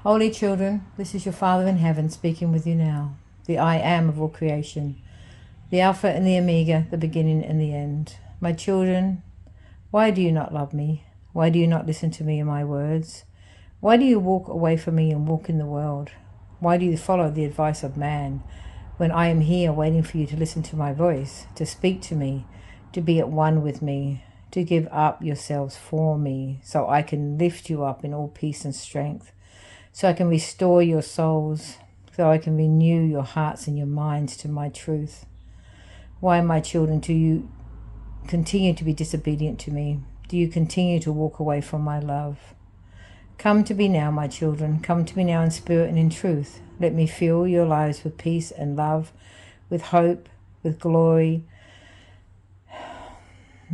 Holy children, this is your Father in heaven speaking with you now, the I am of all creation, the Alpha and the Omega, the beginning and the end. My children, why do you not love me? Why do you not listen to me and my words? Why do you walk away from me and walk in the world? Why do you follow the advice of man when I am here waiting for you to listen to my voice, to speak to me, to be at one with me, to give up yourselves for me so I can lift you up in all peace and strength, so I can restore your souls, so I can renew your hearts and your minds to my truth? Why, my children, do you continue to be disobedient to me? Do you continue to walk away from my love? Come to me now, my children. Come to me now in spirit and in truth. Let me fill your lives with peace and love, with hope, with glory,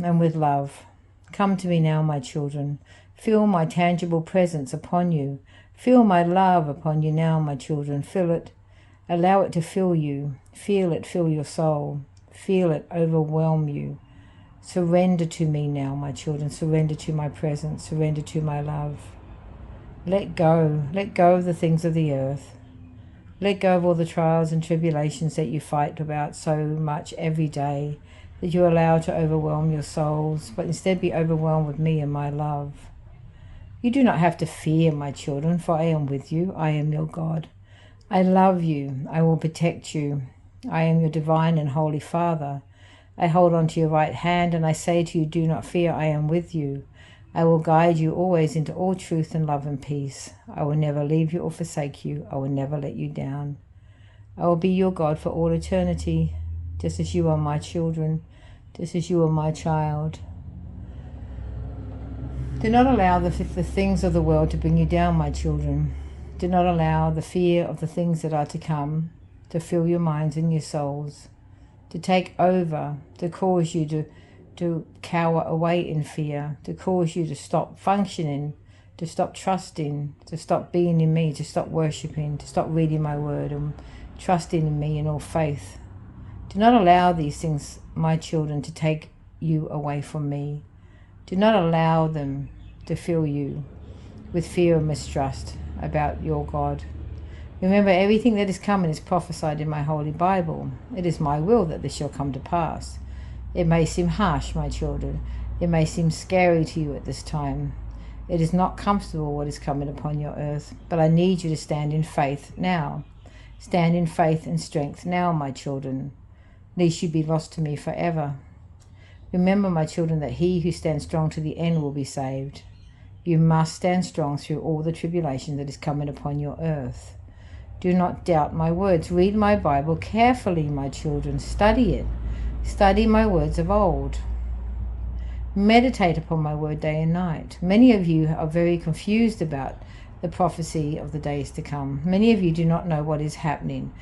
and with love. Come to me now, my children. Feel my tangible presence upon you. Feel my love upon you now, my children. Feel it. Allow it to fill you. Feel it fill your soul. Feel it overwhelm you. Surrender to me now, my children. Surrender to my presence. Surrender to my love. Let go. Let go of the things of the earth. Let go of all the trials and tribulations that you fight about so much every day, that you allow to overwhelm your souls, but instead be overwhelmed with me and my love. You do not have to fear, my children, for I am with you. I am your God. I love you. I will protect you. I am your divine and holy Father. I hold on to your right hand and I say to you, do not fear, I am with you. I will guide you always into all truth and love and peace. I will never leave you or forsake you. I will never let you down. I will be your God for all eternity, just as you are my children, just as you are my child. Do not allow the things of the world to bring you down, my children. Do not allow the fear of the things that are to come to fill your minds and your souls, to take over, to cause you to cower away in fear, to cause you to stop functioning, to stop trusting, to stop being in me, to stop worshipping, to stop reading my word and trusting in me in all faith. Do not allow these things, my children, to take you away from me. Do not allow them to fill you with fear and mistrust about your God. Remember, everything that is coming is prophesied in my holy Bible. It is my will that this shall come to pass. It may seem harsh, my children. It may seem scary to you at this time. It is not comfortable what is coming upon your earth, but I need you to stand in faith now. Stand in faith and strength now, my children, lest you be lost to me forever. Remember, my children, that he who stands strong to the end will be saved. You must stand strong through all the tribulation that is coming upon your earth. Do not doubt my words. Read my Bible carefully, my children. Study it. Study my words of old. Meditate upon my word day and night. Many of you are very confused about the prophecy of the days to come. Many of you do not know what is happening.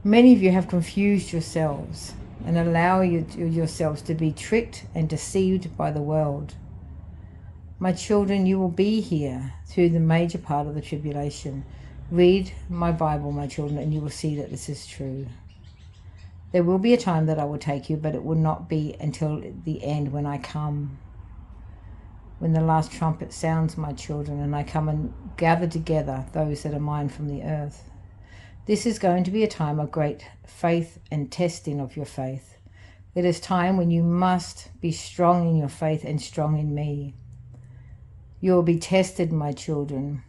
Many of you have confused yourselves and allow yourselves to be tricked and deceived by the world. My children, you will be here through the major part of the tribulation. Read my Bible, my children, and you will see that this is true. There will be a time that I will take you, but it will not be until the end when I come. When the last trumpet sounds, my children, and I come and gather together those that are mine from the earth. This is going to be a time of great faith and testing of your faith. It is time when you must be strong in your faith and strong in me. You will be tested, my children.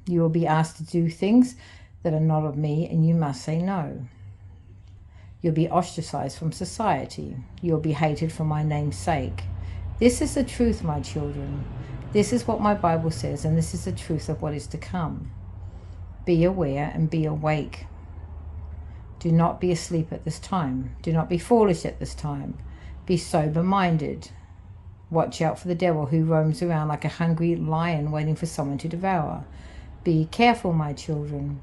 You will be asked to do things that are not of me, and you must say no. You'll be ostracized from society. You'll be hated for my name's sake. This is the truth, my children. This is what my Bible says, and this is the truth of what is to come. Be aware and be awake. Do not be asleep at this time. Do not be foolish at this time. Be sober-minded. Watch out for the devil who roams around like a hungry lion waiting for someone to devour. Be careful, my children.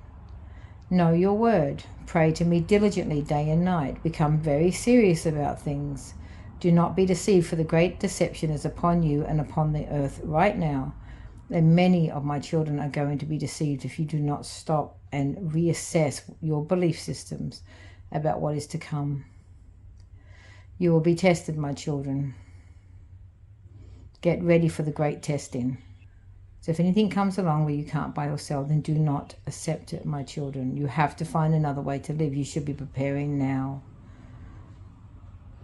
Know your word. Pray to me diligently day and night. Become very serious about things. Do not be deceived, for the great deception is upon you and upon the earth right now. And many of my children are going to be deceived if you do not stop and reassess your belief systems about what is to come. You will be tested, my children. Get ready for the great testing. So if anything comes along where you can't buy or sell, then do not accept it, my children. You have to find another way to live. You should be preparing now.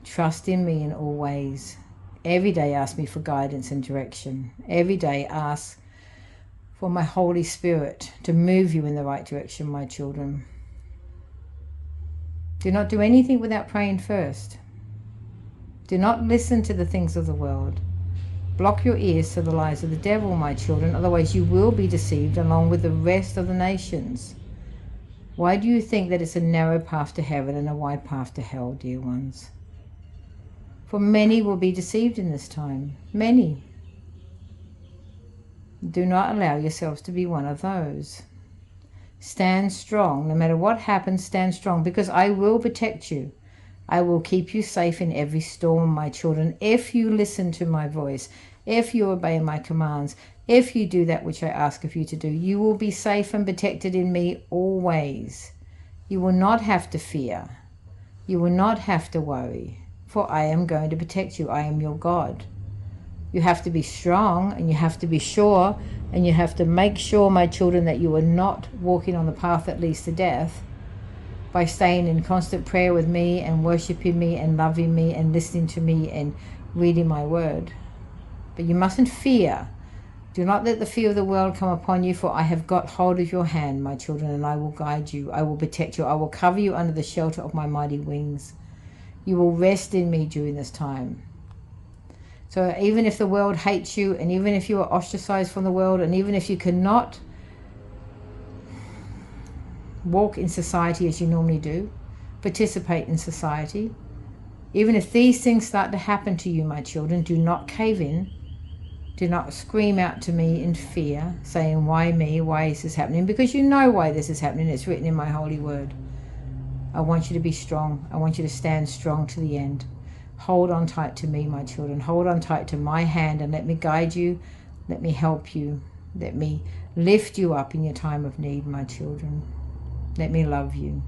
Trust in me in all ways. Every day ask me for guidance and direction. Every day ask for my Holy Spirit to move you in the right direction, my children. Do not do anything without praying first. Do not listen to the things of the world. Block your ears to the lies of the devil, my children, otherwise you will be deceived along with the rest of the nations. Why do you think that it's a narrow path to heaven and a wide path to hell, dear ones? For many will be deceived in this time. Many. Do not allow yourselves to be one of those. Stand strong. No matter what happens, stand strong, because I will protect you. I will keep you safe in every storm, my children, if you listen to my voice, if you obey my commands, if you do that which I ask of you to do. You will be safe and protected in me always. You will not have to fear. You will not have to worry, for I am going to protect you. I am your God. You have to be strong, and you have to be sure, and you have to make sure, my children, that you are not walking on the path that leads to death by staying in constant prayer with me and worshiping me and loving me and listening to me and reading my word. But you mustn't fear. Do not let the fear of the world come upon you, for I have got hold of your hand, my children, and I will guide you. I will protect you. I will cover you under the shelter of my mighty wings. You will rest in me during this time. So even if the world hates you, and even if you are ostracized from the world, and even if you cannot walk in society as you normally do, participate in society, even if these things start to happen to you, my children, do not cave in. Do not scream out to me in fear, saying, why me? Why is this happening? Because you know why this is happening. It's written in my holy word. I want you to be strong. I want you to stand strong to the end. Hold on tight to me, my children. Hold on tight to my hand and let me guide you. Let me help you. Let me lift you up in your time of need, my children. Let me love you.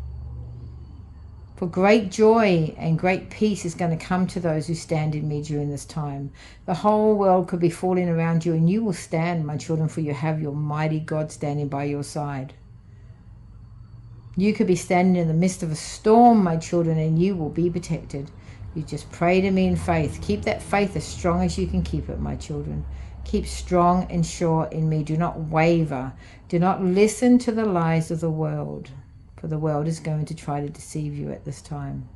For great joy and great peace is going to come to those who stand in me during this time. The whole world could be falling around you, and you will stand, my children, for you have your mighty God standing by your side. You could be standing in the midst of a storm, my children, and you will be protected. You just pray to me in faith. Keep that faith as strong as you can keep it, my children. Keep strong and sure in me. Do not waver. Do not listen to the lies of the world, for the world is going to try to deceive you at this time.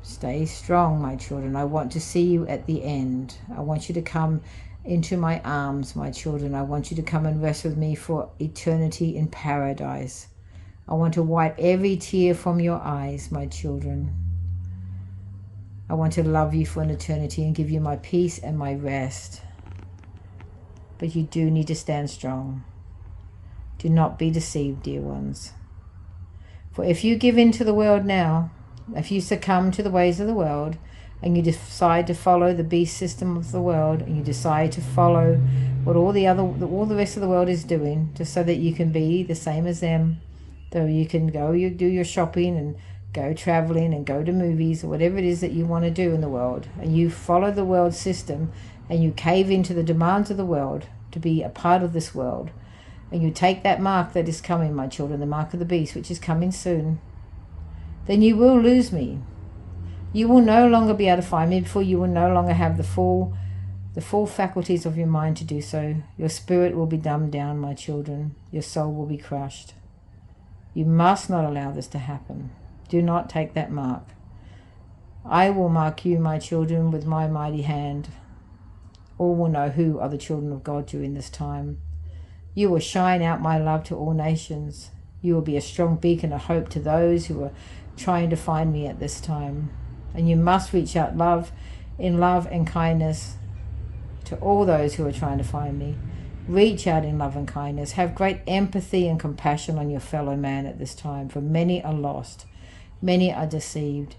Stay strong, my children. I want to see you at the end. I want you to come into my arms, my children. I want you to come and rest with me for eternity in paradise. I want to wipe every tear from your eyes, my children. I want to love you for an eternity and give you my peace and my rest. But you do need to stand strong. Do not be deceived, dear ones. For if you give in to the world now, if you succumb to the ways of the world, and you decide to follow the beast system of the world, and you decide to follow what all the rest of the world is doing, just so that you can be the same as them, though you can go, you do your shopping and go traveling and go to movies or whatever it is that you want to do in the world, and you follow the world system and you cave into the demands of the world to be a part of this world, and you take that mark that is coming, my children, the mark of the beast, which is coming soon, then you will lose me. You will no longer be able to find me, for you will no longer have the full faculties of your mind to do so. Your spirit will be dumbed down, my children. Your soul will be crushed. You must not allow this to happen. Do not take that mark. I will mark you, my children, with my mighty hand. All will know who are the children of God during this time. You will shine out my love to all nations. You will be a strong beacon of hope to those who are trying to find me at this time. And you must reach out in love and kindness to all those who are trying to find me. Reach out in love and kindness. Have great empathy and compassion on your fellow man at this time, for many are lost. Many are deceived.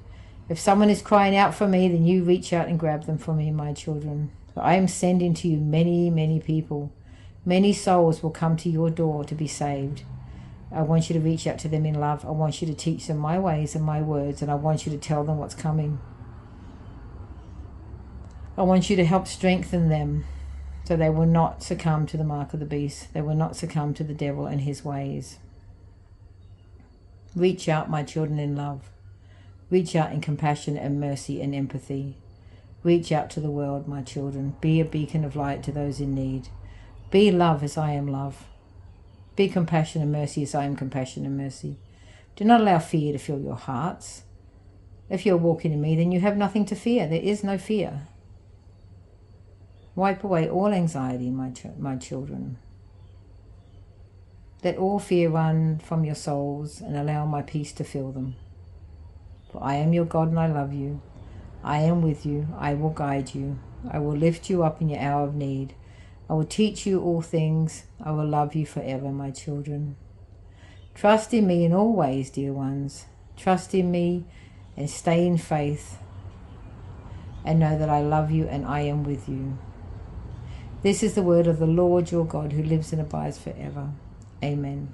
If someone is crying out for me, then you reach out and grab them for me, my children. For I am sending to you many, many people. Many souls will come to your door to be saved. I want you to reach out to them in love. I want you to teach them my ways and my words, and I want you to tell them what's coming. I want you to help strengthen them so they will not succumb to the mark of the beast. They will not succumb to the devil and his ways. Reach out, my children, in love. Reach out in compassion and mercy and empathy. Reach out to the world, my children. Be a beacon of light to those in need. Be love as I am love. Be compassion and mercy as I am compassion and mercy. Do not allow fear to fill your hearts. If you're walking in me, then you have nothing to fear. There is no fear. Wipe away all anxiety, my children. Let all fear run from your souls and allow my peace to fill them. For I am your God and I love you. I am with you. I will guide you. I will lift you up in your hour of need. I will teach you all things. I will love you forever, my children. Trust in me in all ways, dear ones. Trust in me and stay in faith. And know that I love you and I am with you. This is the word of the Lord your God who lives and abides forever. Amen.